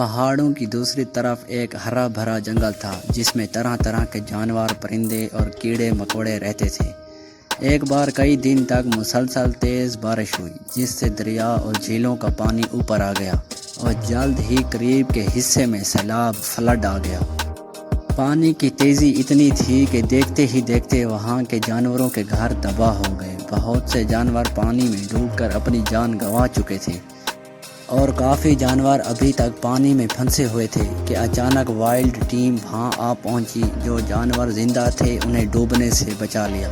پہاڑوں کی دوسری طرف ایک ہرا بھرا جنگل تھا جس میں طرح طرح کے جانور، پرندے اور کیڑے مکوڑے رہتے تھے۔ ایک بار کئی دن تک مسلسل تیز بارش ہوئی جس سے دریا اور جھیلوں کا پانی اوپر آ گیا اور جلد ہی قریب کے حصے میں سیلاب فلڈ آ گیا۔ پانی کی تیزی اتنی تھی کہ دیکھتے ہی دیکھتے وہاں کے جانوروں کے گھر تباہ ہو گئے۔ بہت سے جانور پانی میں ڈوب کر اپنی جان گنوا چکے تھے اور کافی جانور ابھی تک پانی میں پھنسے ہوئے تھے کہ اچانک وائلڈ ٹیم وہاں آ پہنچی۔ جو جانور زندہ تھے انہیں ڈوبنے سے بچا لیا۔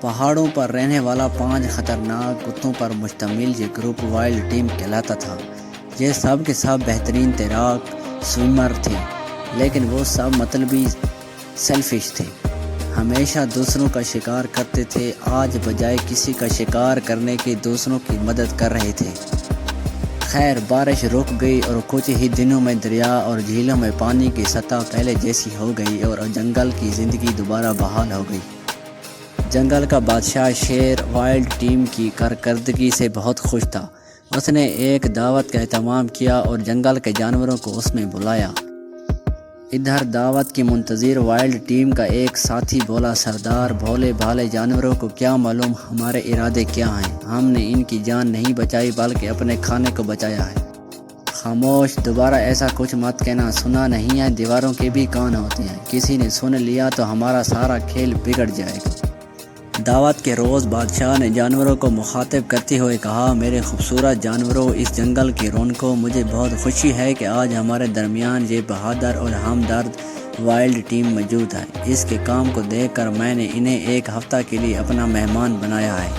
پہاڑوں پر رہنے والا 5 خطرناک کتوں پر مشتمل یہ گروپ وائلڈ ٹیم کہلاتا تھا۔ یہ سب کے سب بہترین تیراک، سوئمر تھے، لیکن وہ سب مطلبی سیلفش تھے۔ ہمیشہ دوسروں کا شکار کرتے تھے، آج بجائے کسی کا شکار کرنے کے دوسروں کی مدد کر رہے تھے۔ خیر بارش رک گئی اور کچھ ہی دنوں میں دریا اور جھیلوں میں پانی کی سطح پہلے جیسی ہو گئی اور جنگل کی زندگی دوبارہ بحال ہو گئی۔ جنگل کا بادشاہ شیر وائلڈ ٹیم کی کارکردگی سے بہت خوش تھا۔ اس نے ایک دعوت کا اہتمام کیا اور جنگل کے جانوروں کو اس میں بلایا۔ ادھر دعوت کی منتظر وائلڈ ٹیم کا ایک ساتھی بولا، سردار، بھولے بھالے جانوروں کو کیا معلوم ہمارے ارادے کیا ہیں؟ ہم نے ان کی جان نہیں بچائی بلکہ اپنے کھانے کو بچایا ہے۔ خاموش، دوبارہ ایسا کچھ مت کہنا، سنا نہیں ہے؟ دیواروں کے بھی کان ہوتے ہیں، کسی نے سن لیا تو ہمارا سارا کھیل بگڑ جائے گا۔ دعوت کے روز بادشاہ نے جانوروں کو مخاطب کرتے ہوئے کہا، میرے خوبصورت جانوروں، اس جنگل کی رونقوں، مجھے بہت خوشی ہے کہ آج ہمارے درمیان یہ بہادر اور ہمدرد وائلڈ ٹیم موجود ہے۔ اس کے کام کو دیکھ کر میں نے انہیں ایک ہفتہ کے لیے اپنا مہمان بنایا ہے۔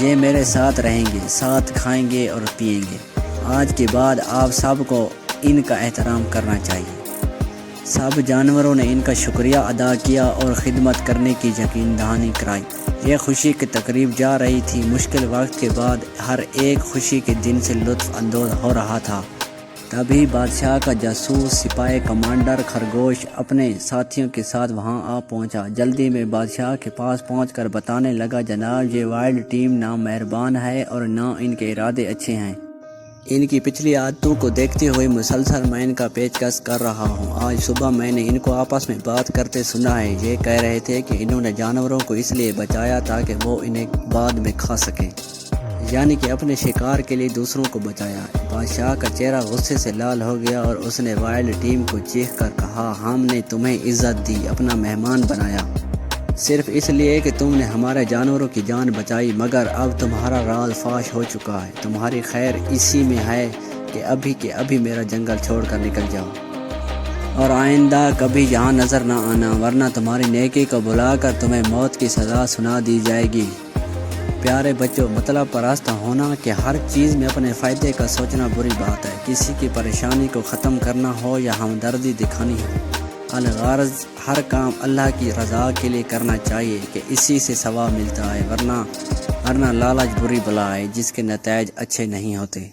یہ میرے ساتھ رہیں گے، ساتھ کھائیں گے اور پئیں گے۔ آج کے بعد آپ سب کو ان کا احترام کرنا چاہیے۔ سب جانوروں نے ان کا شکریہ ادا کیا اور خدمت کرنے کی یقین دہانی کرائی۔ یہ خوشی کی تقریب جا رہی تھی۔ مشکل وقت کے بعد ہر ایک خوشی کے دن سے لطف اندوز ہو رہا تھا۔ تبھی بادشاہ کا جاسوس سپاہی کمانڈر خرگوش اپنے ساتھیوں کے ساتھ وہاں آ پہنچا۔ جلدی میں بادشاہ کے پاس پہنچ کر بتانے لگا، جناب، یہ وائلڈ ٹیم نہ مہربان ہے اور نہ ان کے ارادے اچھے ہیں۔ ان کی پچھلی عادتوں کو دیکھتے ہوئے مسلسل میں ان کا پیچکش کر رہا ہوں۔ آج صبح میں نے ان کو آپس میں بات کرتے سنا ہے۔ یہ کہہ رہے تھے کہ انہوں نے جانوروں کو اس لیے بچایا تاکہ وہ انہیں بعد میں کھا سکیں، یعنی کہ اپنے شکار کے لیے دوسروں کو بچایا۔ بادشاہ کا چہرہ غصے سے لال ہو گیا اور اس نے وائلڈ ٹیم کو چیخ کر کہا، ہم نے تمہیں عزت دی، اپنا مہمان بنایا، صرف اس لیے کہ تم نے ہمارے جانوروں کی جان بچائی، مگر اب تمہارا راز فاش ہو چکا ہے۔ تمہاری خیر اسی میں ہے کہ ابھی میرا جنگل چھوڑ کر نکل جاؤ اور آئندہ کبھی یہاں نظر نہ آنا، ورنہ تمہاری نیکی کو بلا کر تمہیں موت کی سزا سنا دی جائے گی۔ پیارے بچوں، مطلب پرست ہونا کہ ہر چیز میں اپنے فائدے کا سوچنا بری بات ہے۔ کسی کی پریشانی کو ختم کرنا ہو یا ہمدردی دکھانی ہو، الغرض ہر کام اللہ کی رضا کے لیے کرنا چاہیے کہ اسی سے ثواب ملتا ہے، ورنہ لالچ بری بلا ہے جس کے نتائج اچھے نہیں ہوتے۔